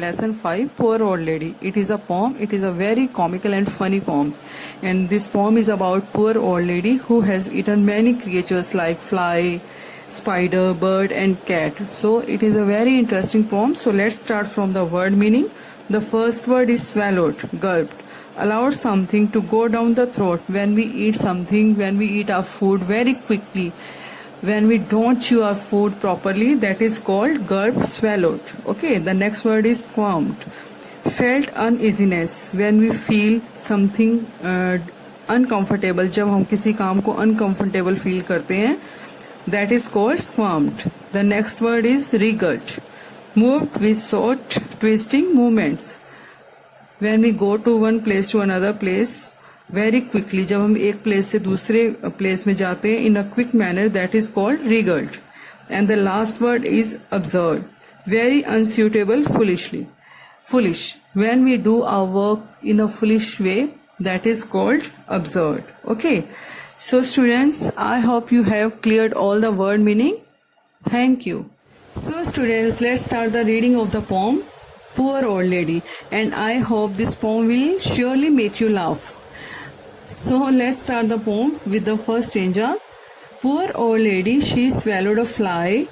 lesson 5, Poor Old Lady. It is a poem. It is a very comical and funny poem. And this poem is about poor old lady who has eaten many creatures like fly, spider, bird and cat. So it is a very interesting poem. So let's start from the word meaning. The first word is swallowed, gulped. Allowed something to go down the throat. When we eat something, when we eat our food very quickly, when we don't chew our food properly, that is called gulped, swallowed. Okay, the next word is squirmed. Felt uneasiness, when we feel something uncomfortable, जब हम किसी काम को uncomfortable feel करते हैं, that is called squirmed. The next word is wriggled. Moved with short twisting movements. When we go to one place to another place very quickly, जब हम एक place से दूसरे place में जाते हैं in a quick manner, that is called wriggled. And the last word is absurd. Very unsuitable, foolish. When we do our work in a foolish way, that is called absurd. Okay. So students, I hope you have cleared all the word meaning. Thank you. So students, let's start the reading of the poem, Poor Old Lady. And I hope this poem will surely make you laugh. So let's start the poem with the first stanza. Poor old lady, she swallowed a fly.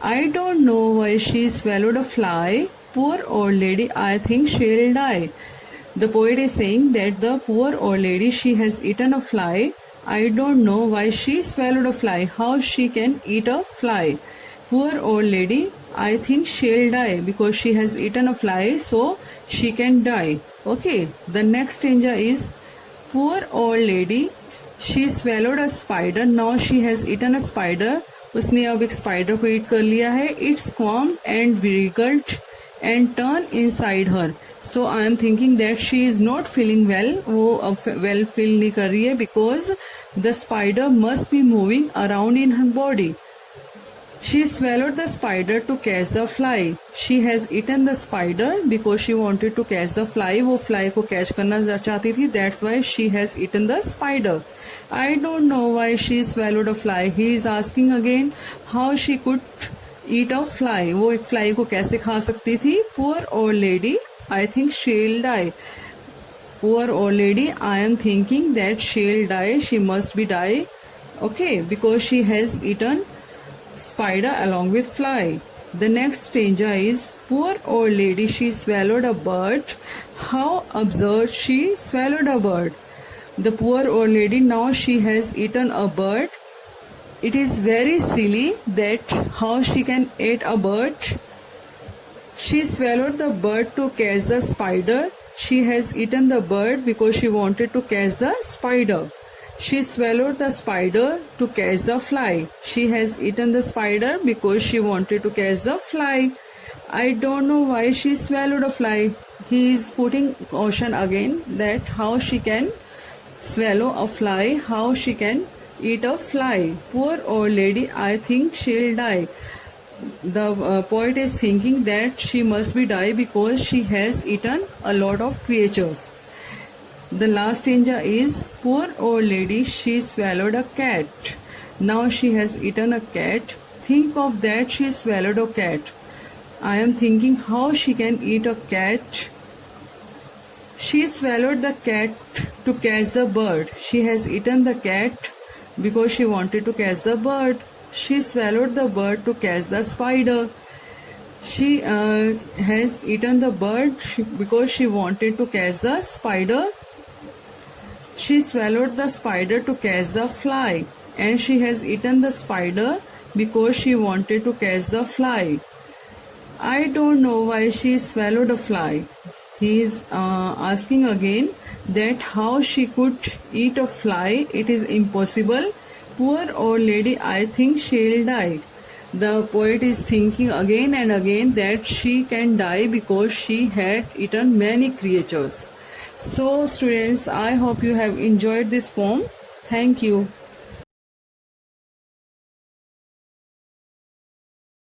I don't know why she swallowed a fly. Poor old lady, I think she'll die. The poet is saying that the poor old lady, she has eaten a fly. I don't know why she swallowed a fly. How she can eat a fly? Poor old lady, I think she'll die because she has eaten a fly, so she can die. Okay, the next stanza is poor old lady, she swallowed a spider. Now she has eaten a spider. उसने अब एक spider को eat कर लिया है. It squirmed and wriggled and turned inside her. So I am thinking that she is not feeling well. वो अब well feel नहीं कर रही है because the spider must be moving around in her body. She swallowed the spider to catch the fly. She has eaten the spider because she wanted to catch the fly. वो fly को catch करना चाहती थी. That's why she has eaten the spider. I don't know why she swallowed a fly. He is asking again how she could eat a fly. वो एक fly को कैसे खा सकती थी? Poor old lady, I think she'll die. Poor old lady, I am thinking that she'll die. She must be die. Okay, because she has eaten spider along with fly. The next stanza is poor old lady, she swallowed a bird. How absurd, she swallowed a bird. The poor old lady, now she has eaten a bird. It is very silly that how she can eat a bird. She swallowed the bird to catch the spider. She has eaten the bird because she wanted to catch the spider. She swallowed the spider to catch the fly. She has eaten the spider because she wanted to catch the fly. I don't know why she swallowed a fly. He is putting caution again that how she can swallow a fly, how she can eat a fly. Poor old lady, I think she'll die. The poet is thinking that she must be die because she has eaten a lot of creatures. The last stanza is poor old lady, she swallowed a cat. Now she has eaten a cat. Think of that, she swallowed a cat. I am thinking how she can eat a cat. She swallowed the cat to catch the bird. She has eaten the cat because she wanted to catch the bird. She swallowed the bird to catch the spider. She has eaten the bird because she wanted to catch the spider. She swallowed the spider to catch the fly, and she has eaten the spider because she wanted to catch the fly. I don't know why she swallowed a fly. He is asking again that how she could eat a fly. It is impossible. Poor old lady, I think she'll die. The poet is thinking again and again that she can die because she had eaten many creatures. So students, I hope you have enjoyed this poem. Thank you.